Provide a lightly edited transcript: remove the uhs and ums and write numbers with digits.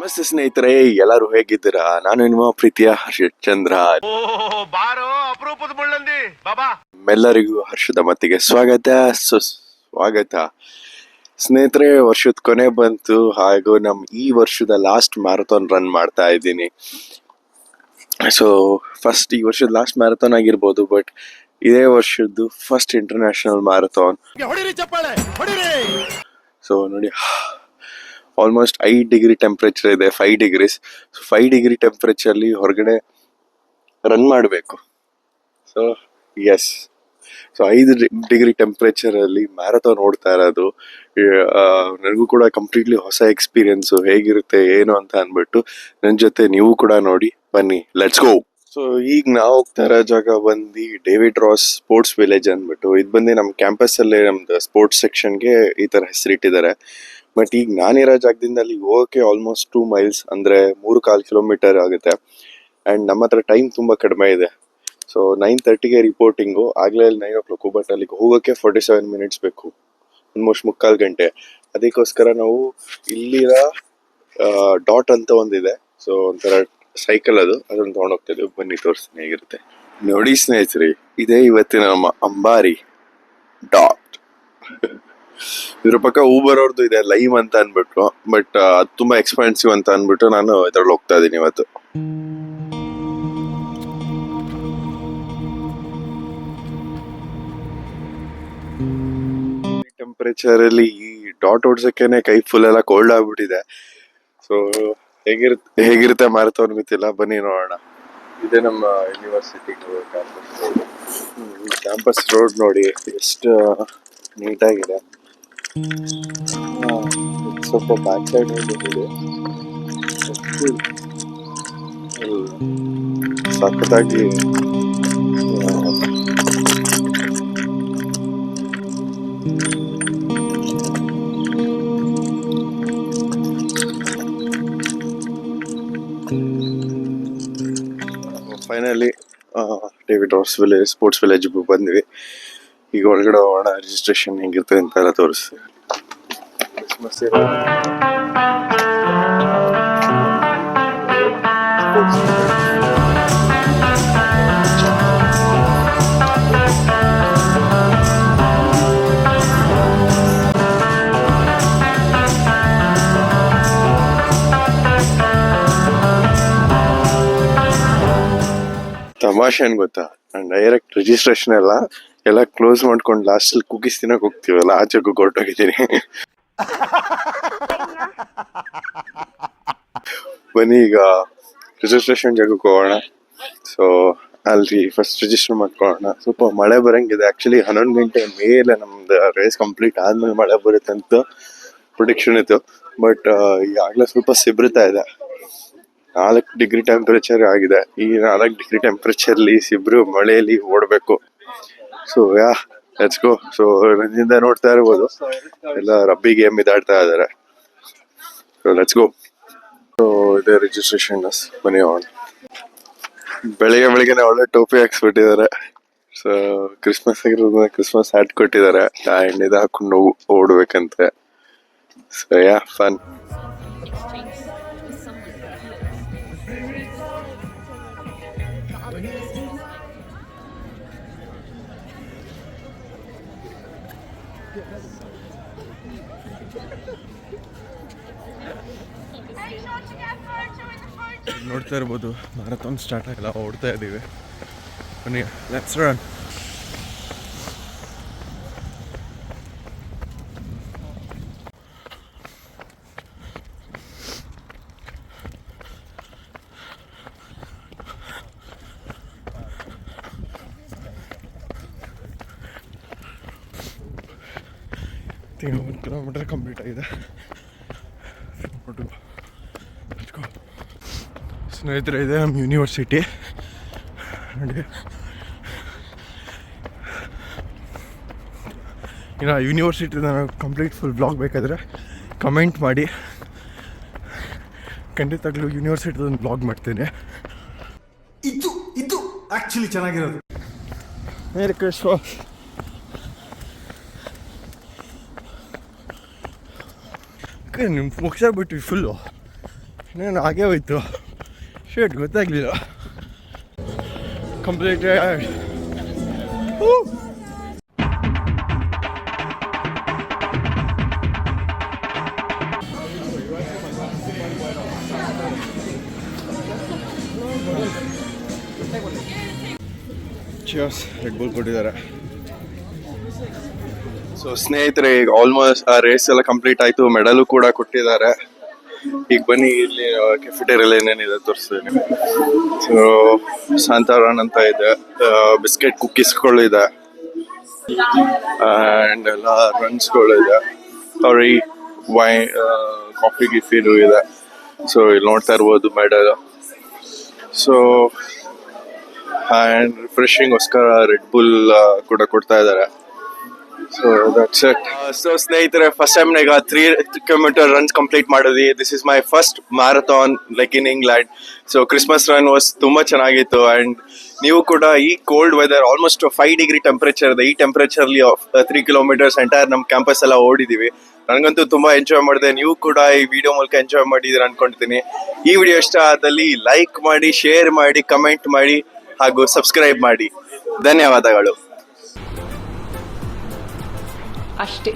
ನಮಸ್ತೆ ಸ್ನೇಹಿತರೆ, ಎಲ್ಲರೂ ಹೇಗಿದ್ದೀರಾ? ನಾನು ನಿಮ್ಮ ಪ್ರೀತಿಯ ಹರ್ಷಿತ್ ಚಂದ್ರ. ಎಲ್ಲರಿಗೂ ಹರ್ಷದ ಮತ್ತಿಗೆ ಸ್ವಾಗತ. ಸ್ನೇಹಿತರೆ, ವರ್ಷದ ಕೊನೆ ಬಂತು, ಹಾಗೂ ಈ ವರ್ಷದ ಲಾಸ್ಟ್ ಮ್ಯಾರಥಾನ್ ರನ್ ಮಾಡ್ತಾ ಇದ್ದೀನಿ. ಸೊ ಫಸ್ಟ್ ಈ ವರ್ಷದ ಲಾಸ್ಟ್ ಮ್ಯಾರಥಾನ್ ಆಗಿರ್ಬೋದು, ಬಟ್ ಇದೇ ವರ್ಷದ್ದು ಫಸ್ಟ್ ಇಂಟರ್ನ್ಯಾಷನಲ್ ಮ್ಯಾರಥಾನ್. ಸೊ ನೋಡಿ, ಆಲ್ಮೋಸ್ಟ್ 5 ಡಿಗ್ರಿ ಟೆಂಪ್ರೇಚರ್ ಇದೆ, 5 ಡಿಗ್ರೀಸ್. 5 ಡಿಗ್ರಿ ಟೆಂಪ್ರೇಚರ್ಲಿ ಹೊರಗಡೆ ರನ್ ಮಾಡಬೇಕು. ಸೊ ಎಸ್, ಸೊ 5 ಡಿಗ್ರಿ ಟೆಂಪ್ರೇಚರಲ್ಲಿ ಮ್ಯಾರಥಾನ್ ಓಡ್ತಾ ಇರೋದು ನನಗೂ ಕೂಡ ಕಂಪ್ಲೀಟ್ಲಿ ಹೊಸ ಎಕ್ಸ್ಪೀರಿಯನ್ಸು. ಹೇಗಿರುತ್ತೆ ಏನು ಅಂತ ಅಂದ್ಬಿಟ್ಟು ನನ್ನ ಜೊತೆ ನೀವು ಕೂಡ ನೋಡಿ ಬನ್ನಿ, ಲೆಟ್ಸ್ ಗೋ. ಸೊ ಈಗ ನಾವು ಹೋಗ್ತಾ ಇರೋ ಜಾಗ ಬಂದು ಡೇವಿಡ್ ರಾಸ್ ಸ್ಪೋರ್ಟ್ಸ್ ವಿಲೇಜ್ ಅಂದ್ಬಿಟ್ಟು. ಇದು ಬಂದು ನಮ್ಮ ಕ್ಯಾಂಪಸ್ಸಲ್ಲೇ ನಮ್ದು ಸ್ಪೋರ್ಟ್ಸ್ ಸೆಕ್ಷನ್ಗೆ ಈ ಥರ ಹೆಸರಿಟ್ಟಿದ್ದಾರೆ. ಬಟ್ ಈಗ ನಾನಿರೋ ಜಾಗದಿಂದ ಅಲ್ಲಿ ಹೋಗೋಕ್ಕೆ ಆಲ್ಮೋಸ್ಟ್ 2 ಮೈಲ್ಸ್, ಅಂದರೆ 3.25 ಕಿಲೋಮೀಟರ್ ಆಗುತ್ತೆ. ಆ್ಯಂಡ್ ನಮ್ಮ ಹತ್ರ ಟೈಮ್ ತುಂಬ ಕಡಿಮೆ ಇದೆ. ಸೊ 9:30ಗೆ ರಿಪೋರ್ಟಿಂಗು, ಆಗಲೇ 9 o'clock. ಬಟ್ ಅಲ್ಲಿಗೆ ಹೋಗೋಕ್ಕೆ 47 ಮಿನಿಟ್ಸ್ ಬೇಕು, ಆಲ್ಮೋಸ್ಟ್ 3/4 ಗಂಟೆ. ಅದಕ್ಕೋಸ್ಕರ ನಾವು ಇಲ್ಲಿರೋ ಡಾಟ್ ಅಂತ ಒಂದಿದೆ, ಸೊ ಒಂಥರ ಸೈಕಲ್ ಅದನ್ನು ತೊಗೊಂಡೋಗ್ತಿದ್ವಿ. ಬನ್ನಿ ತೋರಿಸ್ತೀನಿ ಹೇಗಿರುತ್ತೆ ನೋಡಿ ಸ್ನೇಹಿತರೆ. ಇದೇ ಇವತ್ತಿನ ನಮ್ಮ ಅಂಬಾರಿ ಡಾಟ್. ಇದ್ರ ಪಕ್ಕ ಊಬರ್ ಅವ್ರದ್ದು ಇದೆ, ಲೈವ್ ಅಂತ ಅನ್ಬಿಟ್ಟು. ಬಟ್ ಅದು ತುಂಬಾ ಎಕ್ಸ್ಪೆನ್ಸಿವ್ ಅಂತ ಅನ್ಬಿಟ್ಟು ನಾನು ಇದ್ರಲ್ಲಿ ಹೋಗ್ತಾ ಇದ್ದೀನಿ ಇವತ್ತು. ಟೆಂಪರೇಚರ್ ಅಲ್ಲಿ ಈ ಡಾಟ್ ಓಡ್ಸಕ್ಕೇನೆ ಕೈ ಫುಲ್ ಎಲ್ಲ ಕೋಲ್ಡ್ ಆಗ್ಬಿಟ್ಟಿದೆ. ಸೊ ಹೇಗಿರುತ್ತೆ ಮ್ಯಾರಥಾನ್ ಗೊತ್ತಿಲ್ಲ, ಬನ್ನಿ ನೋಡೋಣ. ಇದೇ ನಮ್ಮ ಯೂನಿವರ್ಸಿಟಿ ಕ್ಯಾಂಪಸ್ ರೋಡ್ ನೋಡಿ ಎಷ್ಟು ನೀಟಾಗಿದೆ. ಸ್ವಲ್ಪ ಬ್ಯಾಕ್ ಸೈಡ್ ಇದೆ, ಸಖತ್ತಾಗಿ finally David Ross village sports village ಬಂದ್ವಿ. ಈಗ ಒಳಗಡೆ ಹೋಗೋಣ, ರಿಜಿಸ್ಟ್ರೇಷನ್ ಹೆಂಗಿರುತ್ತೆ ಅಂತ ಎಲ್ಲ ತೋರಿಸ್ತೀವಿ. ತಮಾಷೆ ಏನ್ ಗೊತ್ತಾ, ಡೈರೆಕ್ಟ್ ರಿಜಿಸ್ಟ್ರೇಷನ್ ಎಲ್ಲ ಕ್ಲೋಸ್ ಮಾಡ್ಕೊಂಡು ಲಾಸ್ಟಲ್ಲಿ ಕುಕೀಸ್ ತಿನ್ನಕ್ ಹೋಗ್ತೀವಲ್ಲ, ಆಚೆ ಹೊರಟೋಗಿದ್ದೀನಿ. ಬನ್ನಿ ಈಗ ರಿಜಿಸ್ಟ್ರೇಷನ್ ಜಾಗಕ್ಕೆ ಹೋಗೋಣ. ಸೊ ಅಲ್ಲಿ ಫಸ್ಟ್ ರಿಜಿಸ್ಟರ್ ಮಾಡ್ಕೊಳ್ಳೋಣ. ಸ್ವಲ್ಪ ಮಳೆ ಬರಂಗಿದೆ. ಆಕ್ಚುಲಿ 11 ಗಂಟೆ ಮೇಲೆ ನಮ್ದು ರೇಸ್ ಕಂಪ್ಲೀಟ್ ಆದ್ಮೇಲೆ ಮಳೆ ಬರುತ್ತೆ ಅಂತ ಪ್ರೊಡಿಕ್ಷನ್ ಇತ್ತು. ಬಟ್ ಈಗಾಗಲೇ ಸ್ವಲ್ಪ ಸಿಬ್ರುತ್ತಾ ಇದೆ. 4 ಡಿಗ್ರಿ ಟೆಂಪರೇಚರ್ ಆಗಿದೆ. ಈ 4 ಡಿಗ್ರಿ ಟೆಂಪರೇಚರ್ಲಿ ಸಿಬ್ರು ಮಳೆಯಲ್ಲಿ ಓಡಬೇಕು. So let's go. ಸೊ ನನ್ನಿಂದ ನೋಡ್ತಾ ಇರ್ಬೋದು, ಎಲ್ಲ ರಬ್ಬಿ ಗೇಮ್ ಇದಾಡ್ತಾ ಇದಾರೆ. So let's go. ಸೊ ಇದೇ ರಿಜಿಸ್ಟ್ರೇಷನ್, ಬನ್ನಿ ಹೋಗೋಣ. ಬೆಳಿಗ್ಗೆನೆ ಒಳ್ಳೆ ಟೋಪಿ ಹಾಕ್ಸ್ಬಿಟ್ಟಿದ್ದಾರೆ. ಸೊ ಕ್ರಿಸ್ಮಸ್ ಆಗಿರೋದ್ರಿಂದ ಕ್ರಿಸ್ಮಸ್ ಹ್ಯಾಟ್ ಕೊಟ್ಟಿದ್ದಾರೆ, ಆ್ಯಂಡ್ ಇದು ಹಾಕೊಂಡು ಓಡ್ಬೇಕಂತೆ. So fun. ನೋಡ್ತಾ ಇರ್ಬೋದು, ಮ್ಯಾರಥಾನ್ ಸ್ಟಾರ್ಟ್ ಆಗಿಲ್ಲ, ಓಡ್ತಾ ಇದ್ದೀವಿ. ಬನ್ನಿ, ಲೆಟ್ಸ್ ರನ್. ಈಗ 1 ಕಿಲೋಮೀಟರ್ ಕಂಪ್ಲೀಟ್ ಆಗಿದೆ. ಸ್ನೇಹಿತರೆ, ಇದೆ ನಮ್ಮ ಯೂನಿವರ್ಸಿಟಿ ನೋಡಿ. ಇನ್ನು ಯೂನಿವರ್ಸಿಟಿದ ಕಂಪ್ಲೀಟ್ ಫುಲ್ ಬ್ಲಾಗ್ ಬೇಕಾದರೆ ಕಮೆಂಟ್ ಮಾಡಿ, ಖಂಡಿತವಾಗ್ಲೂ ಯೂನಿವರ್ಸಿಟಿದೊಂದು ಬ್ಲಾಗ್ ಮಾಡ್ತೇನೆ. ಇದು ಆ್ಯಕ್ಚುಲಿ ಚೆನ್ನಾಗಿರೋದು. Merry Christmas. ನಿಮ್ಮ ಮುಗಿಸಾಗ್ಬಿಟ್ವಿ ಫುಲ್ಲು. ಇನ್ನೇನು ಹಾಗೇ ಹೋಯ್ತು. ಶರ್ಟ್ ಗೊತ್ತಾಗಲಿಲ್ಲ. ಕಂಪ್ಲೀಟೆಡ್. ಚಿಯರ್ಸ್, ರೆಡ್ ಬುಲ್ ಕೊಟ್ಟಿದ್ದಾರೆ. ಸೊ ಸ್ನೇಹಿತರೆ, ಈಗ ಆಲ್ಮೋಸ್ಟ್ ಆ ರೇಸ್ ಎಲ್ಲ ಕಂಪ್ಲೀಟ್ ಆಯಿತು. ಮೆಡಲು ಕೂಡ ಕೊಟ್ಟಿದ್ದಾರೆ. ಈಗ ಬನ್ನಿ, ಇಲ್ಲಿ ಕೆಫಿಟೇರಿಯಲ್ಲಿ ಏನೇನಿದೆ ತೋರಿಸ್ತೀನಿ. ಸೊ ಸಾಂತಾರಾನ್ ಅಂತ ಇದೆ, ಬಿಸ್ಕೆಟ್ ಕುಕ್ಕೀಸ್ಗಳು ಇದೆ ಆ್ಯಂಡ್ ಎಲ್ಲ ರನ್ಸ್ಗಳು ಇದೆ. ಸಾರಿ, ಕಾಫಿ ಗಿಫಿನೂ ಇದೆ. ಸೊ ಇಲ್ಲಿ ನೋಡ್ತಾ ಇರ್ಬೋದು ಮೆಡಲ್. ಸೊ ಆ್ಯಂಡ್ ರಿಫ್ರೆಶಿಂಗ್ಗೋಸ್ಕರ ರೆಡ್ ಬುಲ್ ಕೂಡ ಕೊಡ್ತಾ ಇದ್ದಾರೆ. So that's it. ಸೊ ಸ್ನೇಹಿತರೆ, ಫಸ್ಟ್ ಟೈಮ್ ಈಗ 3 ಕಿಲೋಮೀಟರ್ ರನ್ಸ್ ಕಂಪ್ಲೀಟ್ ಮಾಡಿದ್ವಿ. This is my first marathon like in England. So Christmas run was ತುಂಬ ಚೆನ್ನಾಗಿತ್ತು. ಆ್ಯಂಡ್ ನೀವು ಕೂಡ ಈ cold weather, almost 5 degree temperature ಇದೆ, ಈ ಟೆಂಪ್ರೇಚರ್ಲಿ 3 ಕಿಲೋಮೀಟರ್ಸ್ ಎಂಟೈರ್ ನಮ್ಮ ಕ್ಯಾಂಪಸ್ ಎಲ್ಲ ಓಡಿದ್ದೀವಿ. ನನಗಂತೂ ತುಂಬ ಎಂಜಾಯ್ ಮಾಡಿದೆ. ನೀವು ಕೂಡ ಈ ವಿಡಿಯೋ ಮೂಲಕ ಎಂಜಾಯ್ ಮಾಡಿದ್ದೀರ ಅನ್ಕೊಳ್ತೀನಿ. ಈ ವಿಡಿಯೋ ಇಷ್ಟ ಆದಲ್ಲಿ ಲೈಕ್ ಮಾಡಿ, ಶೇರ್ ಮಾಡಿ, ಕಮೆಂಟ್ ಮಾಡಿ ಹಾಗೂ ಸಬ್ಸ್ಕ್ರೈಬ್ ಮಾಡಿ. ಧನ್ಯವಾದಗಳು. ಅಷ್ಟೇ.